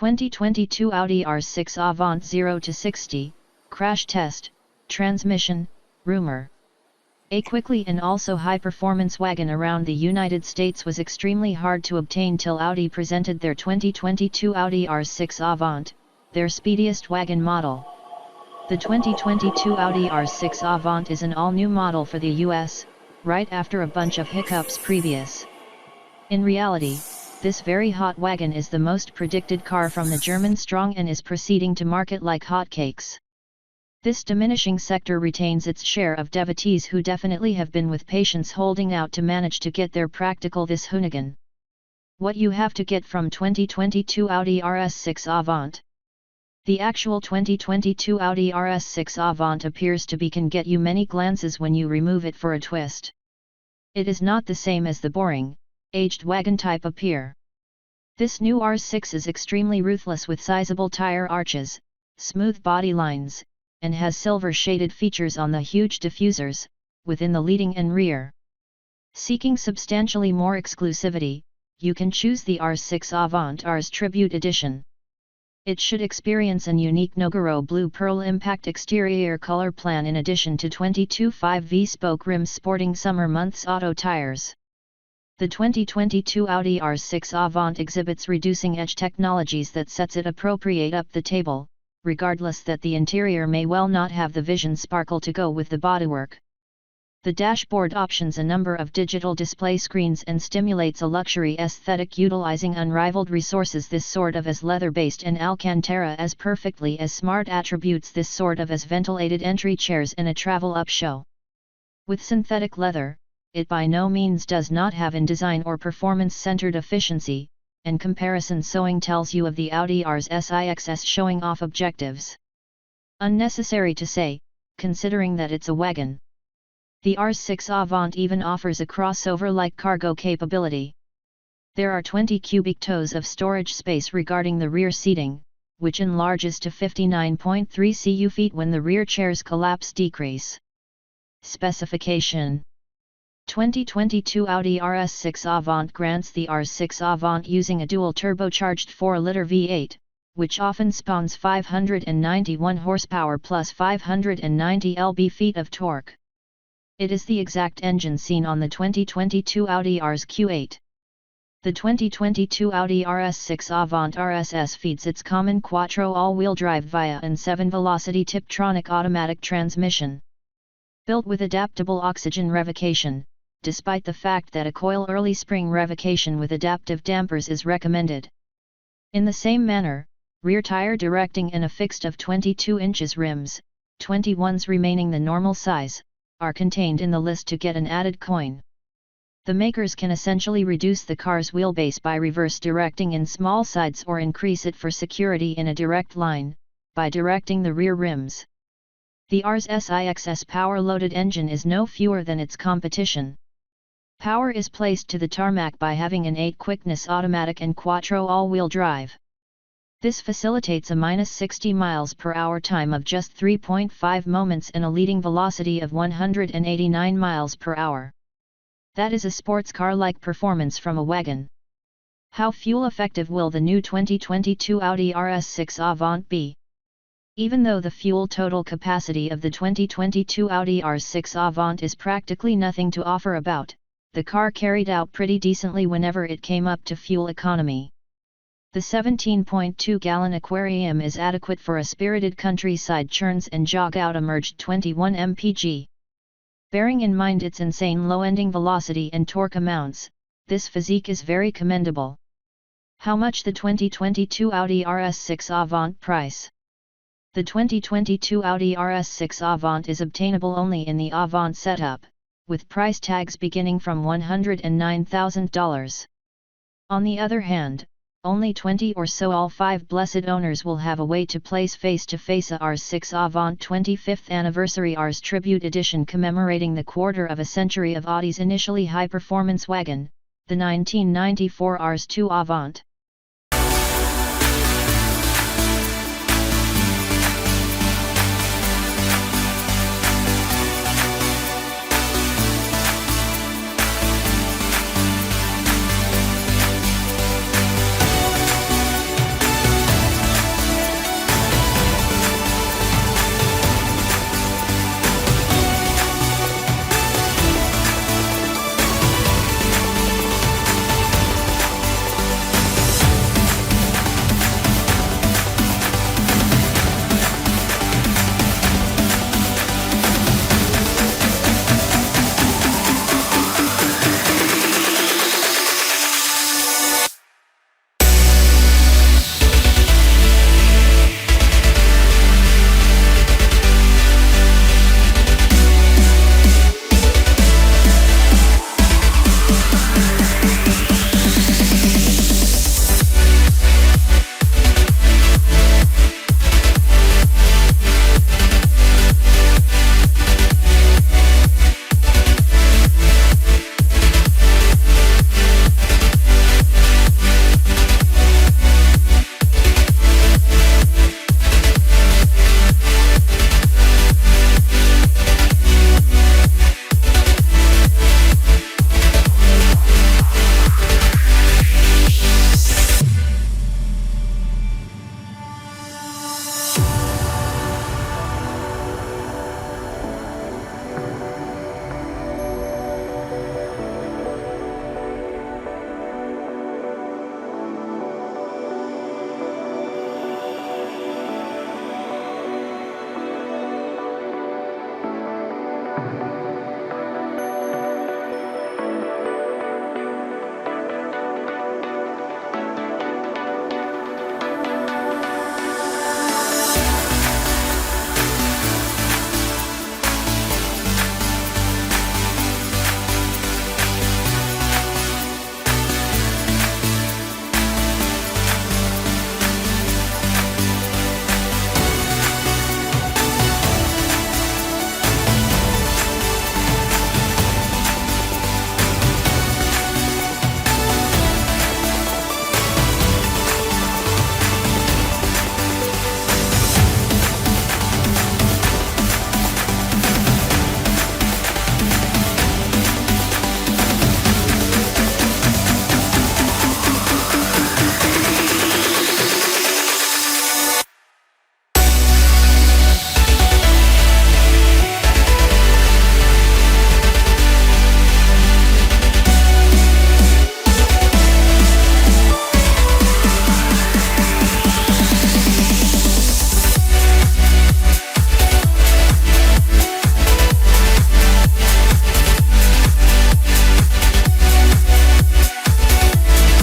2022 Audi RS6 Avant 0 to 60, crash test, transmission, rumor. A quickly and also high-performance wagon around the United States was extremely hard to obtain till Audi presented their 2022 Audi RS6 Avant, their speediest wagon model. The 2022 Audi RS6 Avant is an all-new model for the US, right after a bunch of hiccups previous. In reality, this very hot wagon is the most predicted car from the German strong and is proceeding to market like hotcakes. This diminishing sector retains its share of devotees who definitely have been with patience holding out to manage to get their practical this Hoonigan. What you have to get from 2022 Audi RS6 Avant. The actual 2022 Audi RS6 Avant appears to be can get you many glances when you remove it for a twist. It is not the same as the boring, aged wagon type appear. This new RS6 is extremely ruthless with sizable tire arches, smooth body lines, and has silver shaded features on the huge diffusers, within the leading and rear. Seeking substantially more exclusivity, you can choose the RS6 Avant Rs Tribute Edition. It should experience an unique Nogaro blue pearl impact exterior color plan in addition to 22.5 V-spoke rims sporting summer months auto tires. The 2022 Audi RS6 Avant exhibits reducing edge technologies that sets it appropriate up the table, regardless that the interior may well not have the vision sparkle to go with the bodywork. The dashboard options a number of digital display screens and stimulates a luxury aesthetic utilizing unrivaled resources this sort of as leather-based and Alcantara as perfectly as smart attributes this sort of as ventilated entry chairs and a travel-up show. With synthetic leather, it by no means does not have in design or performance-centered efficiency, and comparison sewing tells you of the Audi rs6 showing off objectives. Unnecessary to say, considering that it's a wagon. The RS6 Avant even offers a crossover-like cargo capability. There are 20 cubic toes of storage space regarding the rear seating, which enlarges to 59.3 cu-feet when the rear chair's collapse decrease. Specification: 2022 Audi RS6 Avant grants the RS6 Avant using a dual turbocharged 4-liter V8, which often spawns 591 horsepower plus 590 lb-feet of torque. It is the exact engine seen on the 2022 Audi RS Q8. The 2022 Audi RS6 Avant RSS feeds its common quattro all-wheel drive via an 7-velocity Tiptronic automatic transmission. Built with adaptable oxygen revocation, despite the fact that a coil early spring revocation with adaptive dampers is recommended. In the same manner, rear tire directing and a fixed of 22 inches rims, 21s remaining the normal size, are contained in the list to get an added coin. The makers can essentially reduce the car's wheelbase by reverse directing in small sides or increase it for security in a direct line, by directing the rear rims. The rs6's power-loaded engine is no fewer than its competition. Power is placed to the tarmac by having an 8-quickness automatic and quattro all-wheel drive. This facilitates a -60 miles per hour time of just 3.5 moments and a leading velocity of 189 miles per hour. That is a sports car-like performance from a wagon. How fuel effective will the new 2022 Audi RS6 Avant be? Even though the fuel total capacity of the 2022 Audi RS6 Avant is practically nothing to offer about, the car carried out pretty decently whenever it came up to fuel economy. The 17.2-gallon aquarium is adequate for a spirited countryside churns and jog-out emerged 21 mpg. Bearing in mind its insane low ending velocity and torque amounts, this physique is very commendable. How much the 2022 Audi RS6 Avant price? The 2022 Audi RS6 Avant is obtainable only in the Avant setup, with price tags beginning from $109,000. On the other hand, only 20 or so all 5 blessed owners will have a way to place face-to-face a RS6 Avant 25th Anniversary Rs Tribute Edition commemorating the quarter of a century of Audi's initially high-performance wagon, the 1994 RS2 Avant.